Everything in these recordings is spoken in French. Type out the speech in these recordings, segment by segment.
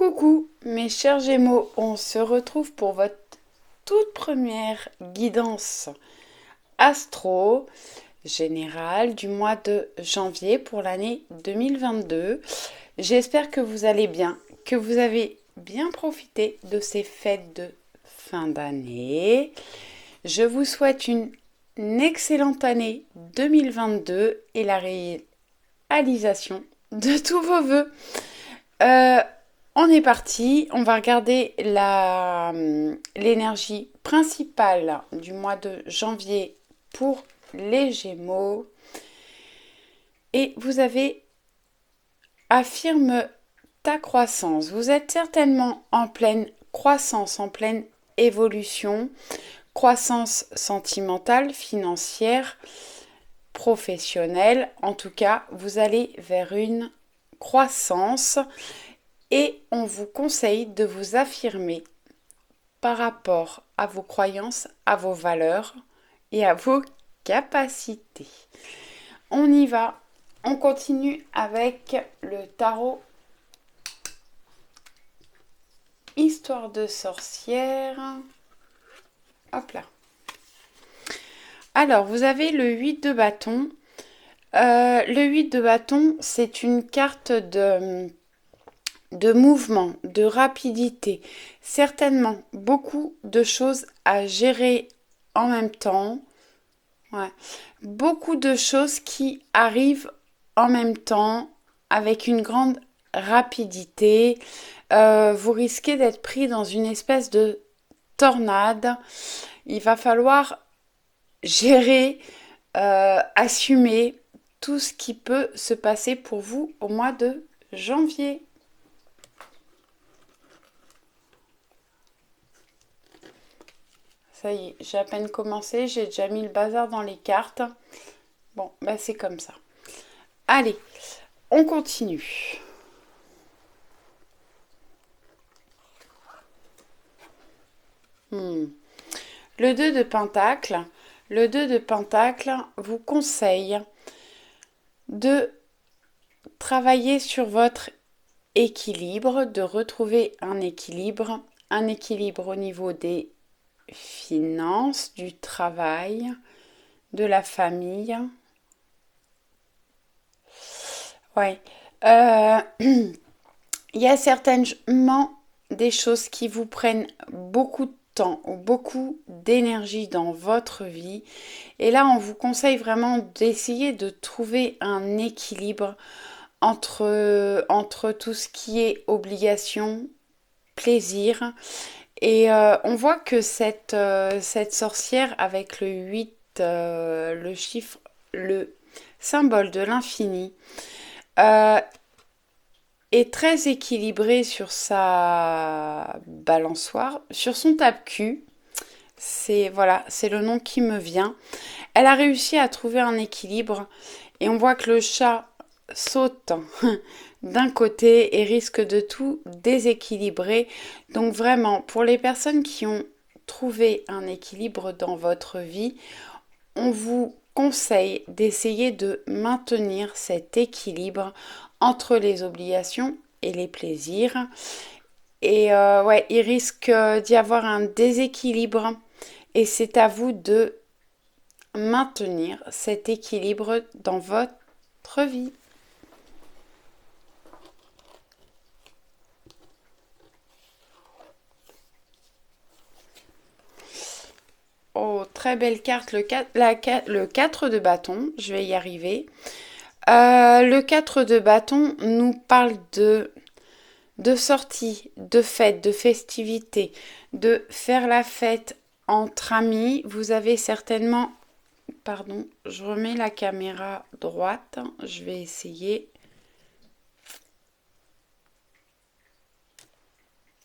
Coucou mes chers Gémeaux, on se retrouve pour votre toute première guidance astro générale du mois de janvier pour l'année 2022. J'espère que vous allez bien, que vous avez bien profité de ces fêtes de fin d'année. Je vous souhaite une excellente année 2022 et la réalisation de tous vos vœux. On est parti, on va regarder l'énergie principale du mois de janvier pour les Gémeaux. Et vous avez affirme ta croissance. Vous êtes certainement en pleine croissance, en pleine évolution, croissance sentimentale, financière, professionnelle. En tout cas, vous allez vers une croissance. Et on vous conseille de vous affirmer par rapport à vos croyances, à vos valeurs et à vos capacités. On y va. On continue avec le tarot Histoire de sorcière. Hop là. Alors, vous avez le 8 de bâton. Le 8 de bâton, c'est une carte de mouvement, de rapidité, certainement beaucoup de choses à gérer en même temps. Ouais. Beaucoup de choses qui arrivent en même temps avec une grande rapidité. Vous risquez d'être pris dans une espèce de tornade. Il va falloir gérer, assumer tout ce qui peut se passer pour vous au mois de janvier. Ça y est, j'ai à peine commencé, j'ai déjà mis le bazar dans les cartes. Bon, bah c'est comme ça. Allez, on continue. Le 2 de Pentacle. Le 2 de Pentacle vous conseille de travailler sur votre équilibre, de retrouver un équilibre au niveau des finances, du travail, de la famille. Ouais. Il y a certainement des choses qui vous prennent beaucoup de temps ou beaucoup d'énergie dans votre vie. Et là, on vous conseille vraiment d'essayer de trouver un équilibre entre tout ce qui est obligation, plaisir. Et on voit que cette sorcière avec le 8, le chiffre, le symbole de l'infini, est très équilibrée sur sa balançoire, sur son tape-cul. C'est voilà, c'est le nom qui me vient. Elle a réussi à trouver un équilibre et on voit que le chat saute d'un côté et risque de tout déséquilibrer. Donc vraiment, pour les personnes qui ont trouvé un équilibre dans votre vie, on vous conseille d'essayer de maintenir cet équilibre entre les obligations et les plaisirs. Et ouais, il risque d'y avoir un déséquilibre et c'est à vous de maintenir cet équilibre dans votre vie. Oh, très belle carte, le 4 de bâton, je vais y arriver. Le 4 de bâton nous parle de sortie, de fête, de festivité, de faire la fête entre amis. Vous avez certainement... Pardon, je remets la caméra droite. Je vais essayer.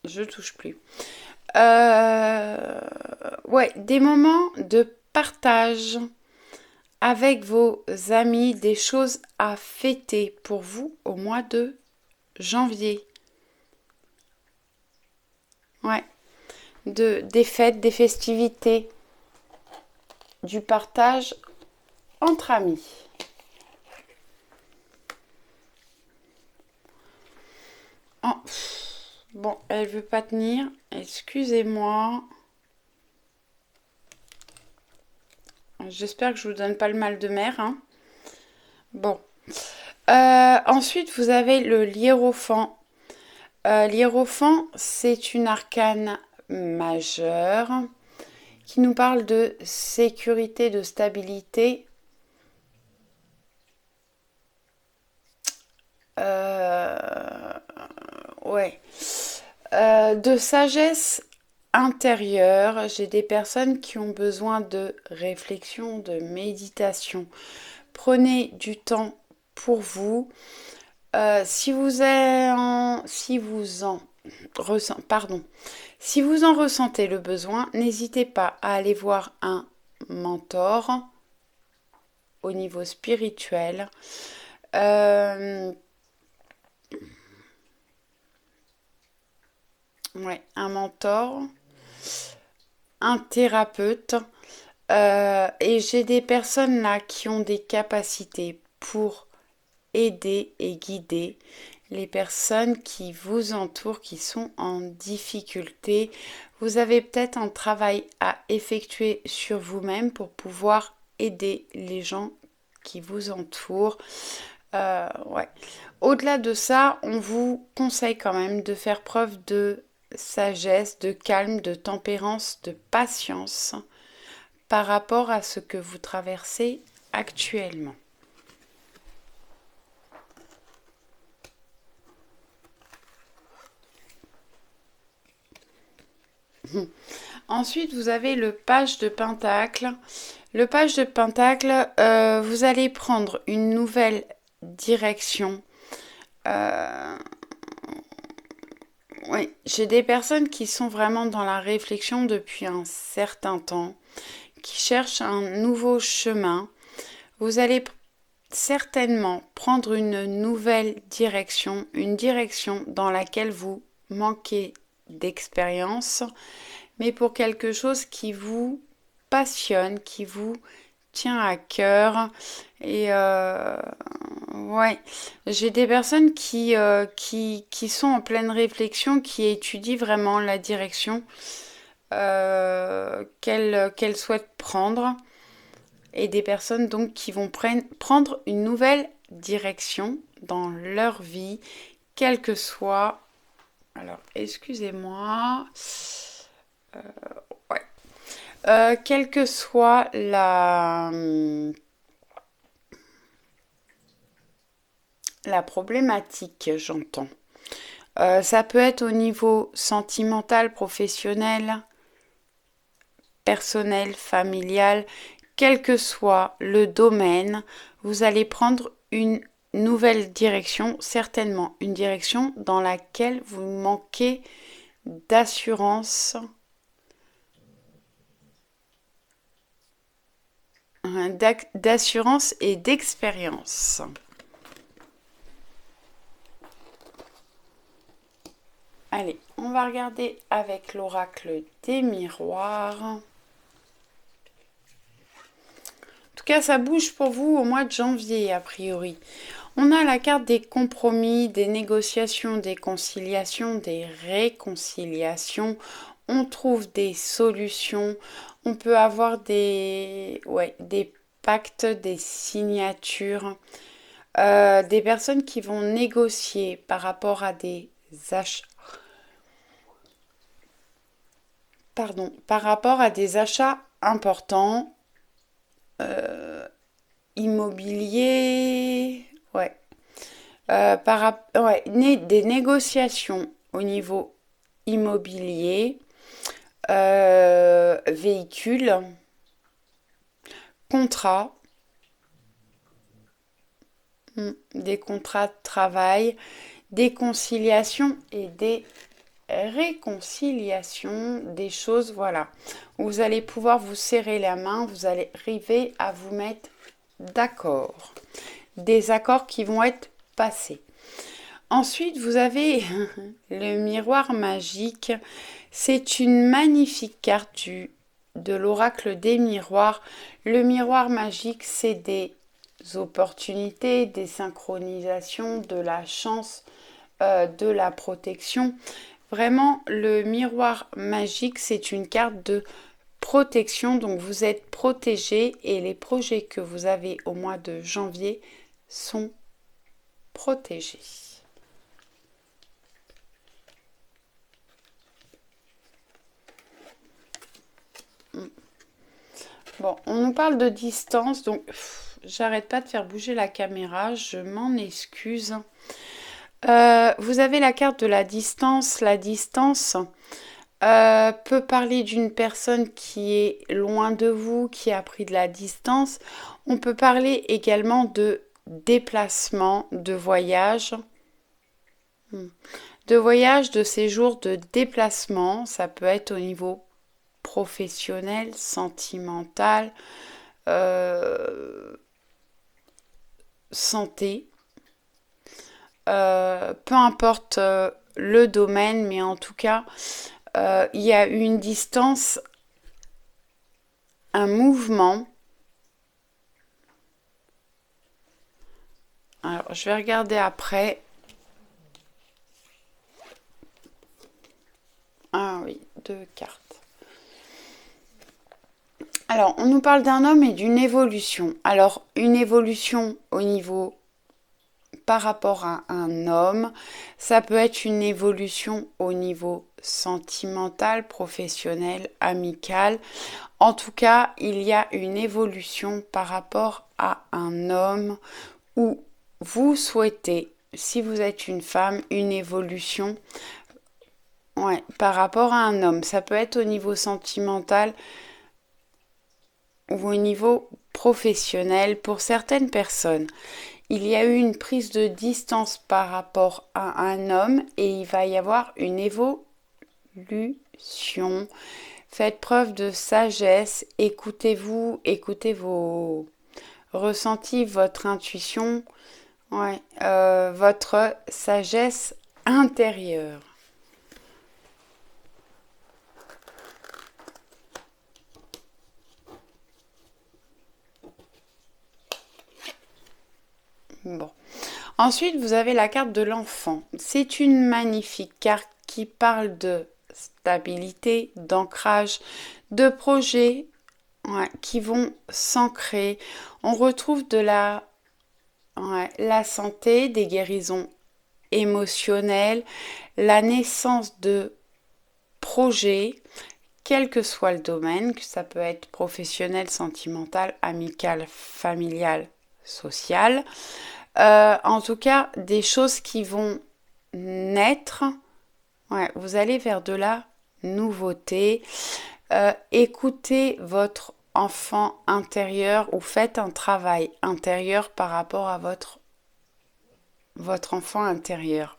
Je touche plus. Ouais, des moments de partage avec vos amis, des choses à fêter pour vous au mois de janvier. Ouais, des fêtes, des festivités, du partage entre amis. Oh, Bon, elle veut pas tenir. Excusez-moi. J'espère que je vous donne pas le mal de mer, hein. Bon. Ensuite, vous avez le Hiérophant. L'Hiérophant, c'est une arcane majeure qui nous parle de sécurité, de stabilité. Ouais. De sagesse intérieure. J'ai des personnes qui ont besoin de réflexion, de méditation. Prenez du temps pour vous. Si vous en ressentez le besoin, n'hésitez pas à aller voir un mentor au niveau spirituel. Ouais, un mentor, un thérapeute. Et j'ai des personnes là qui ont des capacités pour aider et guider les personnes qui vous entourent, qui sont en difficulté. Vous avez peut-être un travail à effectuer sur vous-même pour pouvoir aider les gens qui vous entourent. Ouais. Au-delà de ça, on vous conseille quand même de faire preuve de sagesse, de calme, de tempérance, de patience par rapport à ce que vous traversez actuellement. Ensuite, vous avez le page de Pentacle. Le page de Pentacle, vous allez prendre une nouvelle direction. Oui, j'ai des personnes qui sont vraiment dans la réflexion depuis un certain temps, qui cherchent un nouveau chemin. Vous allez certainement prendre une nouvelle direction, une direction dans laquelle vous manquez d'expérience, mais pour quelque chose qui vous passionne, qui vous tient à cœur. Et ouais, j'ai des personnes qui sont en pleine réflexion, qui étudient vraiment la direction qu'elles souhaitent prendre. Et des personnes donc qui vont prendre une nouvelle direction dans leur vie, quelle que soit... Alors, excusez-moi. Ouais. Quelle que soit la problématique, j'entends. Ça peut être au niveau sentimental, professionnel, personnel, familial, quel que soit le domaine, vous allez prendre une nouvelle direction, certainement une direction dans laquelle vous manquez d'assurance, d'assurance et d'expérience. Allez, on va regarder avec l'oracle des miroirs. En tout cas, ça bouge pour vous au mois de janvier, a priori. On a la carte des compromis, des négociations, des conciliations, des réconciliations. On trouve des solutions. On peut avoir des pactes, des signatures. Des personnes qui vont négocier par rapport à des achats. Pardon, par rapport à des achats importants, immobiliers, ouais, des négociations au niveau immobilier, véhicules, contrats, des contrats de travail, des conciliations et des réconciliations, des choses, voilà. Vous allez pouvoir vous serrer la main, vous allez arriver à vous mettre d'accord. Des accords qui vont être passés. Ensuite, vous avez le miroir magique. C'est une magnifique carte de l'oracle des miroirs. Le miroir magique, c'est des opportunités, des synchronisations, de la chance, de la protection. Vraiment, le miroir magique, c'est une carte de protection. Donc, vous êtes protégé et les projets que vous avez au mois de janvier sont protégés. Bon, on nous parle de distance, donc j'arrête pas de faire bouger la caméra, je m'en excuse. Vous avez la carte de la distance. La distance peut parler d'une personne qui est loin de vous, qui a pris de la distance. On peut parler également de déplacement, de voyage. De voyage, de séjour, de déplacement. Ça peut être au niveau professionnel, sentimental, santé. Peu importe le domaine, mais en tout cas, il y a une distance, un mouvement. Alors, je vais regarder après. Ah oui, 2 cartes. Alors, on nous parle d'un homme et d'une évolution. Alors, une évolution au niveau par rapport à un homme, ça peut être une évolution au niveau sentimental, professionnel, amical. En tout cas, il y a une évolution par rapport à un homme où vous souhaitez, si vous êtes une femme, une évolution par rapport à un homme. Ça peut être au niveau sentimental ou au niveau professionnel pour certaines personnes. Il y a eu une prise de distance par rapport à un homme et il va y avoir une évolution. Faites preuve de sagesse, écoutez-vous, écoutez vos ressentis, votre intuition, votre sagesse intérieure. Bon. Ensuite, vous avez la carte de l'enfant. C'est une magnifique carte qui parle de stabilité, d'ancrage, de projets qui vont s'ancrer. On retrouve de la santé, des guérisons émotionnelles, la naissance de projets, quel que soit le domaine, que ça peut être professionnel, sentimental, amical, familial, social. En tout cas, des choses qui vont naître. Vous allez vers de la nouveauté. Écoutez votre enfant intérieur ou faites un travail intérieur par rapport à votre enfant intérieur.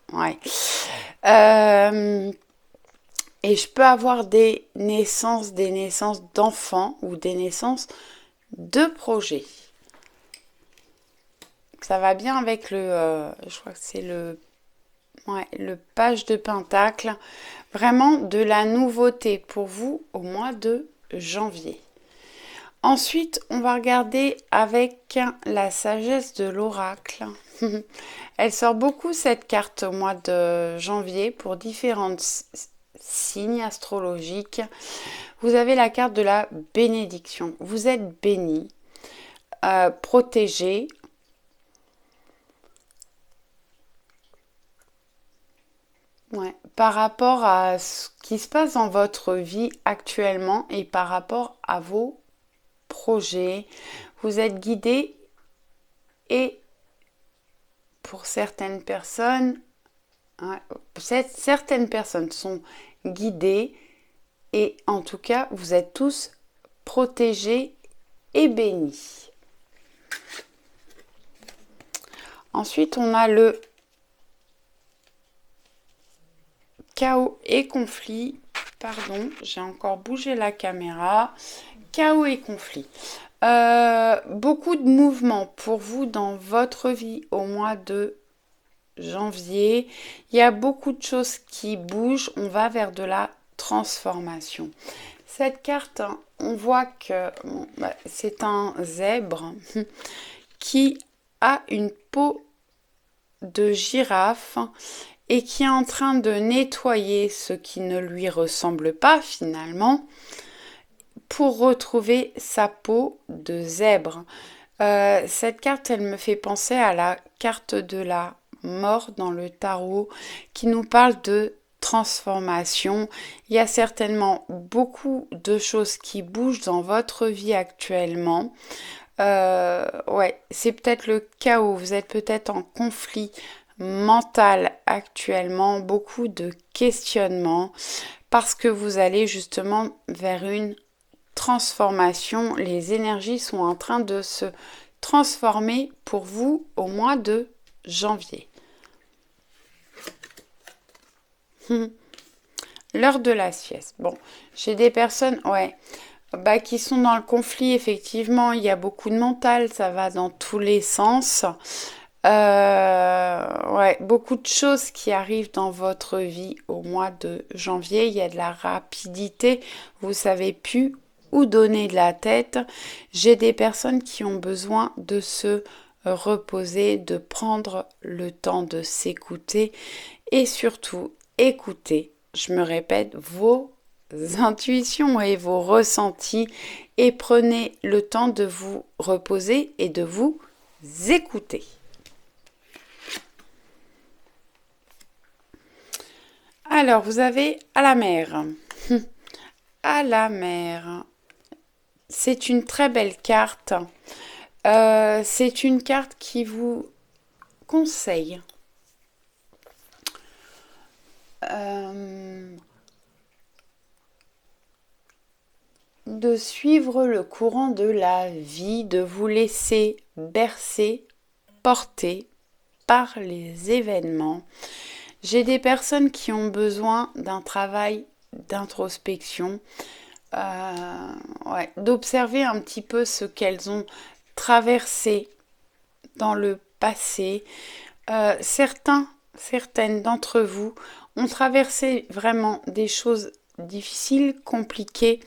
Et je peux avoir des naissances d'enfants ou des naissances de projets. Ça va bien avec je crois que c'est le page de Pentacle. Vraiment de la nouveauté pour vous au mois de janvier. Ensuite, on va regarder avec la sagesse de l'oracle. Elle sort beaucoup cette carte au mois de janvier pour différents signes astrologiques. Vous avez la carte de la bénédiction. Vous êtes béni, protégé. Par rapport à ce qui se passe dans votre vie actuellement et par rapport à vos projets, vous êtes guidé et pour certaines personnes, certaines personnes sont guidées et en tout cas, vous êtes tous protégés et bénis. Ensuite, on a le chaos et conflit. Pardon, j'ai encore bougé la caméra. Chaos et conflit. Beaucoup de mouvements pour vous dans votre vie au mois de janvier. Il y a beaucoup de choses qui bougent. On va vers de la transformation. Cette carte, on voit que c'est un zèbre qui a une peau de girafe et qui est en train de nettoyer ce qui ne lui ressemble pas finalement pour retrouver sa peau de zèbre. Cette carte, elle me fait penser à la carte de la mort dans le tarot qui nous parle de transformation. Il y a certainement beaucoup de choses qui bougent dans votre vie actuellement. Ouais, c'est peut-être le chaos. Vous êtes peut-être en conflit mental actuellement, beaucoup de questionnements parce que vous allez justement vers une transformation. Les énergies sont en train de se transformer pour vous au mois de janvier. L'heure de la sieste. Bon, j'ai des personnes, ouais, qui sont dans le conflit, effectivement. Il y a beaucoup de mental, ça va dans tous les sens. Ouais, beaucoup de choses qui arrivent dans votre vie au mois de janvier. Il y a de la rapidité, vous savez plus où donner de la tête. J'ai des personnes qui ont besoin de se reposer, de prendre le temps de s'écouter et surtout écouter, je me répète, vos intuitions et vos ressentis et prenez le temps de vous reposer et de vous écouter. Alors, vous avez à la mer. À la mer. C'est une très belle carte. C'est une carte qui vous conseille de suivre le courant de la vie, de vous laisser bercer, porter par les événements. J'ai des personnes qui ont besoin d'un travail d'introspection, d'observer un petit peu ce qu'elles ont traversé dans le passé. Certaines d'entre vous ont traversé vraiment des choses difficiles, compliquées,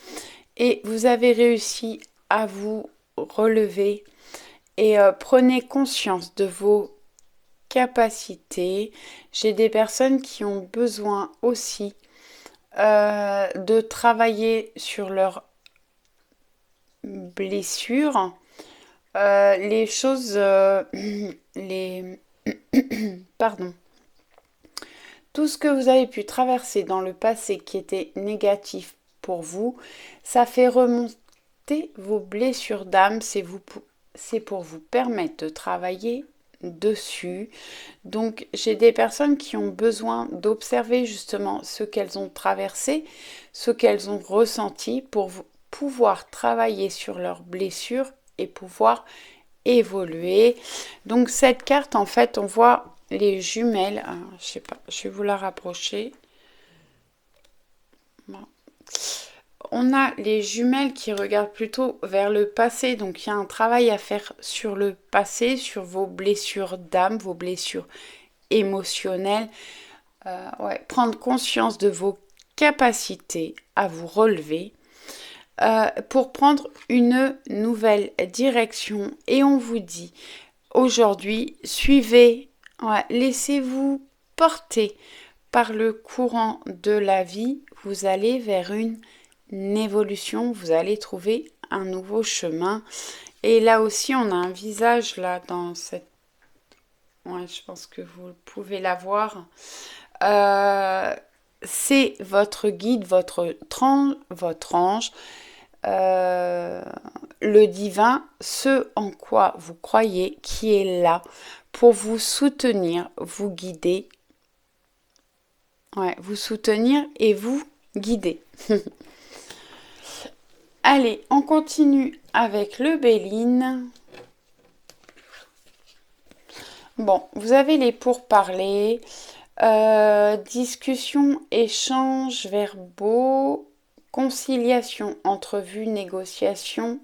et vous avez réussi à vous relever et prenez conscience de vos capacités. J'ai des personnes qui ont besoin aussi de travailler sur leurs blessures, les choses, pardon, tout ce que vous avez pu traverser dans le passé qui était négatif pour vous, ça fait remonter vos blessures d'âme, c'est pour vous permettre de travailler dessus. Donc j'ai des personnes qui ont besoin d'observer justement ce qu'elles ont traversé, ce qu'elles ont ressenti pour pouvoir travailler sur leurs blessures et pouvoir évoluer. Donc cette carte, en fait, on voit les jumelles. Alors, je sais pas, je vais vous la rapprocher. Bon. On a les jumelles qui regardent plutôt vers le passé, donc il y a un travail à faire sur le passé, sur vos blessures d'âme, vos blessures émotionnelles. Prendre conscience de vos capacités à vous relever pour prendre une nouvelle direction. Et on vous dit aujourd'hui, suivez, laissez-vous porter par le courant de la vie. Vous allez vers une évolution, vous allez trouver un nouveau chemin. Et là aussi, on a un visage là dans cette... Ouais, je pense que vous pouvez la voir. C'est votre guide, votre ange, le divin, ce en quoi vous croyez, qui est là pour vous soutenir, vous guider. Vous soutenir et vous guider. Allez, on continue avec le Béline. Bon, vous avez les pourparlers, discussion, échange verbaux, conciliation, entrevue, négociation,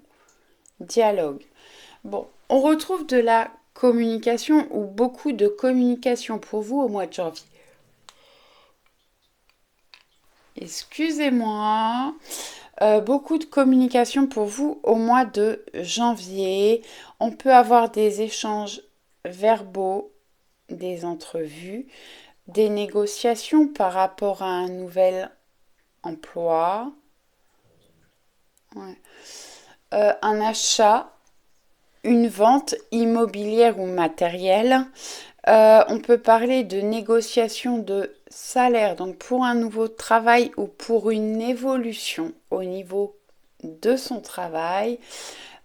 dialogue. Bon, on retrouve de la communication ou beaucoup de communication pour vous au mois de janvier. Excusez-moi. Beaucoup de communication pour vous au mois de janvier. On peut avoir des échanges verbaux, des entrevues, des négociations par rapport à un nouvel emploi, ouais. Un achat, une vente immobilière ou matérielle. On peut parler de négociation de salaire, donc pour un nouveau travail ou pour une évolution au niveau de son travail.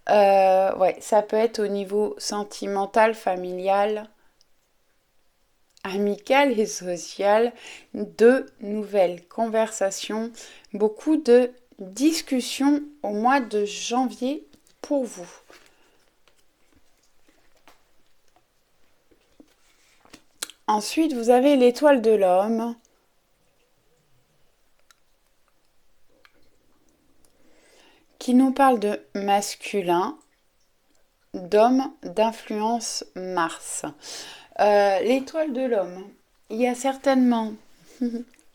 Ouais, ça peut être au niveau sentimental, familial, amical et social. De nouvelles conversations, beaucoup de discussions au mois de janvier pour vous. Ensuite, vous avez l'étoile de l'homme qui nous parle de masculin, d'homme, d'influence Mars. L'étoile de l'homme, il y a certainement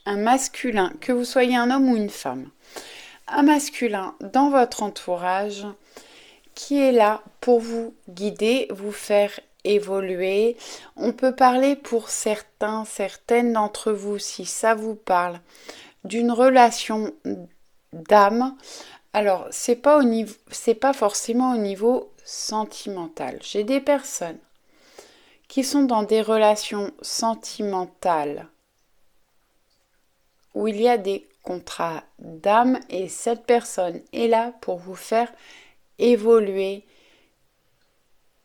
un masculin, que vous soyez un homme ou une femme, un masculin dans votre entourage qui est là pour vous guider, vous faire évoluer. On peut parler pour certains, certaines d'entre vous, si ça vous parle, d'une relation d'âme. Alors, c'est pas forcément au niveau sentimental. J'ai des personnes qui sont dans des relations sentimentales où il y a des contrats d'âme et cette personne est là pour vous faire évoluer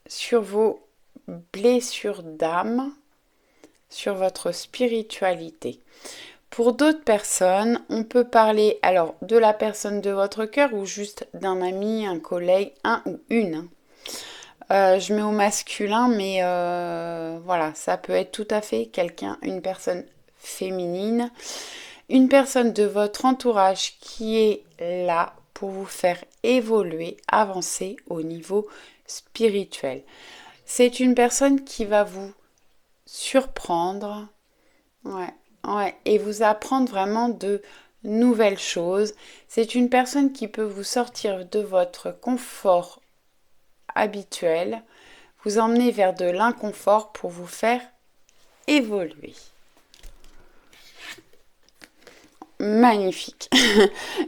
sur vos blessures d'âme, sur votre spiritualité. Pour d'autres personnes, on peut parler alors de la personne de votre cœur ou juste d'un ami, un collègue, un ou une. Je mets au masculin, mais voilà, ça peut être tout à fait quelqu'un, une personne féminine, une personne de votre entourage qui est là pour vous faire évoluer, avancer au niveau spirituel. C'est une personne qui va vous surprendre, ouais, ouais, et vous apprendre vraiment de nouvelles choses. C'est une personne qui peut vous sortir de votre confort habituel, vous emmener vers de l'inconfort pour vous faire évoluer. Magnifique.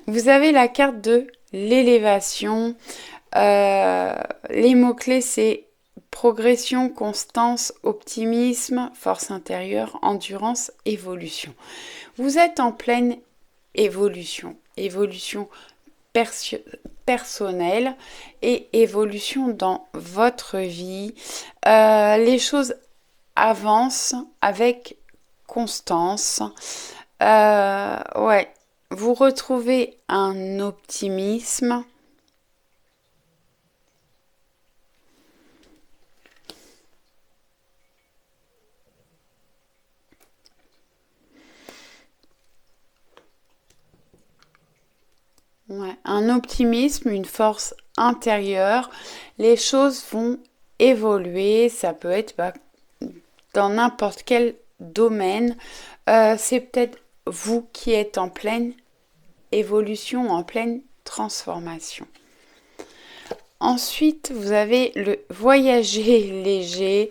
Vous avez la carte de l'élévation. Les mots-clés, c'est progression, constance, optimisme, force intérieure, endurance, évolution. Vous êtes en pleine évolution. Évolution personnelle et évolution dans votre vie. Les choses avancent avec constance. Ouais, vous retrouvez un optimisme. Ouais, un optimisme, une force intérieure. Les choses vont évoluer. Ça peut être dans n'importe quel domaine. C'est peut-être vous qui êtes en pleine évolution, en pleine transformation. Ensuite, vous avez le voyager léger.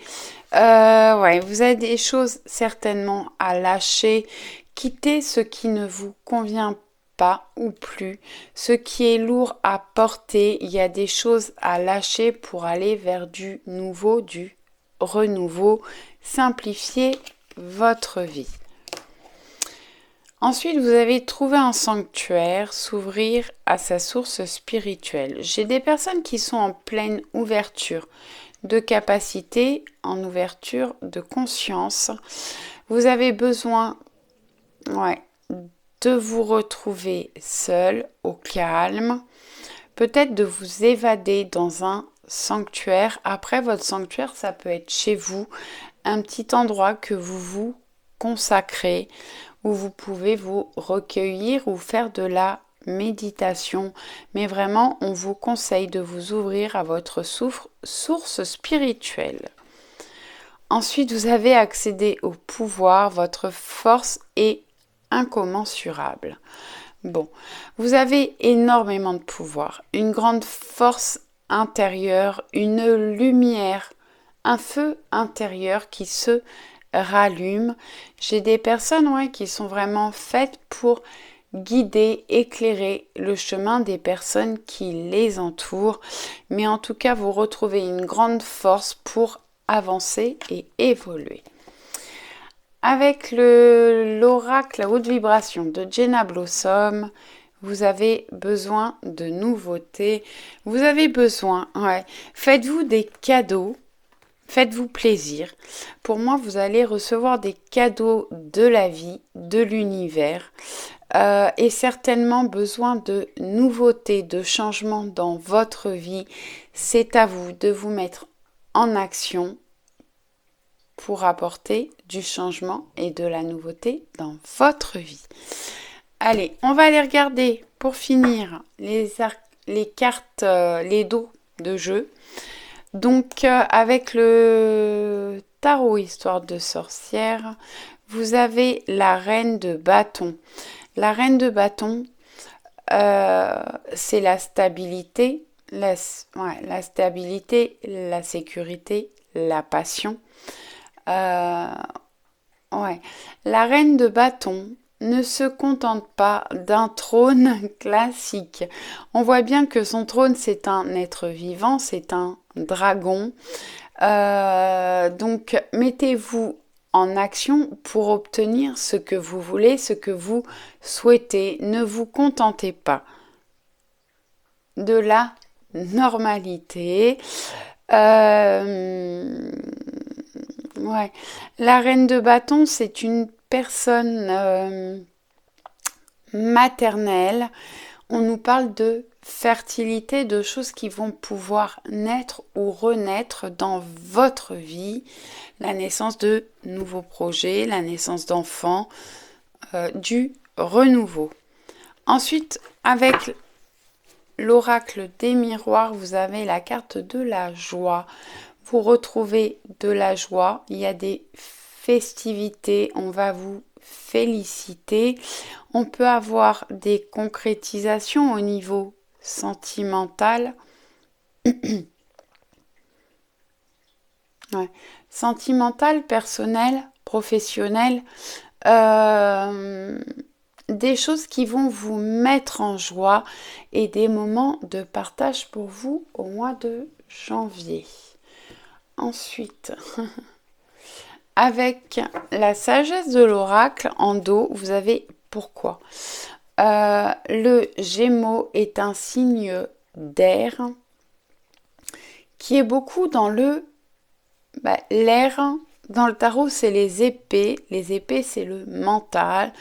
Ouais, vous avez des choses certainement à lâcher. Quitter ce qui ne vous convient pas ou plus, ce qui est lourd à porter. Il y a des choses à lâcher pour aller vers du nouveau, du renouveau. Simplifier votre vie. Ensuite, vous avez trouvé un sanctuaire, s'ouvrir à sa source spirituelle. J'ai des personnes qui sont en pleine ouverture de capacité, en ouverture de conscience. Vous avez besoin, ouais, de vous retrouver seul, au calme, peut-être de vous évader dans un sanctuaire. Après, votre sanctuaire, ça peut être chez vous, un petit endroit que vous vous consacrez, où vous pouvez vous recueillir ou faire de la méditation. Mais vraiment, on vous conseille de vous ouvrir à votre source spirituelle. Ensuite, vous avez accédé au pouvoir, votre force est incommensurable. Bon, vous avez énormément de pouvoir, une grande force intérieure, une lumière, un feu intérieur qui se rallume. J'ai des personnes qui sont vraiment faites pour guider, éclairer le chemin des personnes qui les entourent. Mais en tout cas, vous retrouvez une grande force pour avancer et évoluer. Avec l'oracle à haute vibration de Jenna Blossom, vous avez besoin de nouveautés. Vous avez besoin, faites-vous des cadeaux. Faites-vous plaisir. Pour moi, vous allez recevoir des cadeaux de la vie, de l'univers, et certainement besoin de nouveautés, de changements dans votre vie. C'est à vous de vous mettre en action pour apporter du changement et de la nouveauté dans votre vie. Allez, on va aller regarder pour finir les cartes, les dos de jeu. Donc avec le tarot Histoire de sorcière, vous avez la reine de bâton. La reine de bâton, c'est la stabilité, la stabilité, la sécurité, la passion. La reine de bâton ne se contente pas d'un trône classique. On voit bien que son trône, c'est un être vivant, c'est un dragon. Donc, mettez-vous en action pour obtenir ce que vous voulez, ce que vous souhaitez. Ne vous contentez pas de la normalité. La reine de bâton, c'est une personne maternelle. On nous parle de fertilité, de choses qui vont pouvoir naître ou renaître dans votre vie, la naissance de nouveaux projets, la naissance d'enfants, du renouveau. Ensuite, avec l'oracle des miroirs, vous avez la carte de la joie. Vous retrouvez de la joie, il y a des festivités, on va vous féliciter. On peut avoir des concrétisations au niveau sentimental. Sentimental, personnel, professionnel. Des choses qui vont vous mettre en joie et des moments de partage pour vous au mois de janvier. Ensuite, avec la sagesse de l'oracle en dos, vous avez pourquoi. Le Gémeaux est un signe d'air qui est beaucoup dans l'air. Dans le tarot, c'est les épées. Les épées, c'est le mental.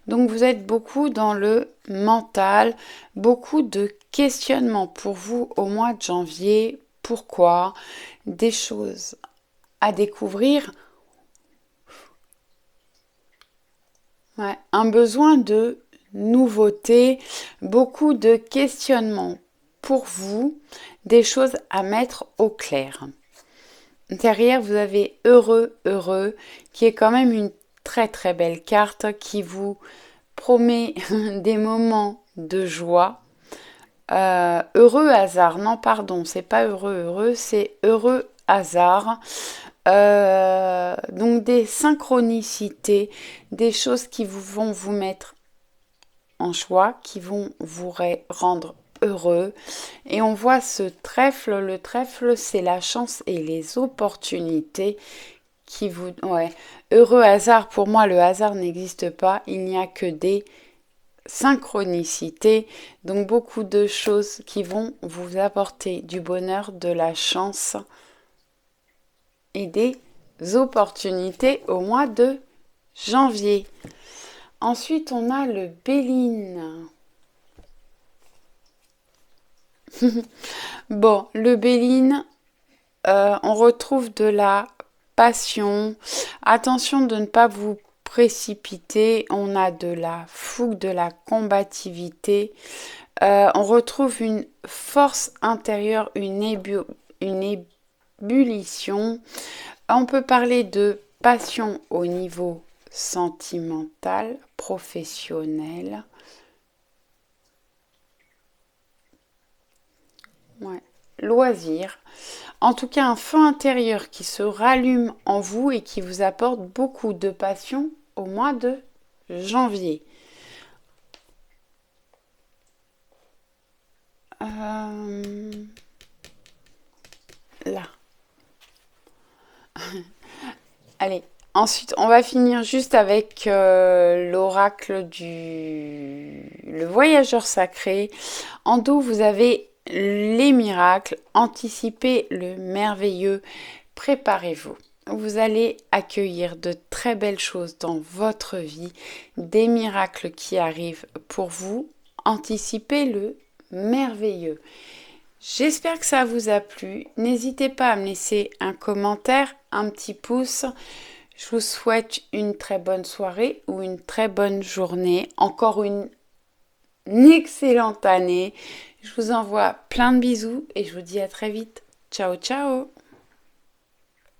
Donc, vous êtes beaucoup dans le mental. Beaucoup de questionnements pour vous au mois de janvier. Pourquoi? Des choses à découvrir. Un besoin de nouveauté. Beaucoup de questionnements pour vous. Des choses à mettre au clair. Derrière, vous avez heureux, qui est quand même une très très belle carte qui vous promet des moments de joie. Heureux hasard, non pardon, c'est pas heureux, c'est heureux hasard. Donc des synchronicités, des choses qui vont vous mettre en joie, qui vont vous rendre heureux. Et on voit ce trèfle. Le trèfle, c'est la chance et les opportunités qui vous... Heureux hasard, pour moi, le hasard n'existe pas. Il n'y a que des synchronicités. Donc, beaucoup de choses qui vont vous apporter du bonheur, de la chance et des opportunités au mois de janvier. Ensuite, on a le Béline. Bon, le Béline, on retrouve de la passion. Attention de ne pas vous précipiter. On a de la fougue, de la combativité. On retrouve une force intérieure, une ébullition. On peut parler de passion au niveau sentimental, professionnel. loisir. En tout cas, un feu intérieur qui se rallume en vous et qui vous apporte beaucoup de passion au mois de janvier. Là. Allez. Ensuite, on va finir juste avec l'oracle le voyageur sacré. En dos, vous avez les miracles. Anticipez le merveilleux. Préparez-vous. Vous allez accueillir de très belles choses dans votre vie, des miracles qui arrivent pour vous. Anticipez le merveilleux. J'espère que ça vous a plu. N'hésitez pas à me laisser un commentaire, un petit pouce. Je vous souhaite une très bonne soirée ou une très bonne journée. Encore une excellente année. Je vous envoie plein de bisous et je vous dis à très vite. Ciao, ciao!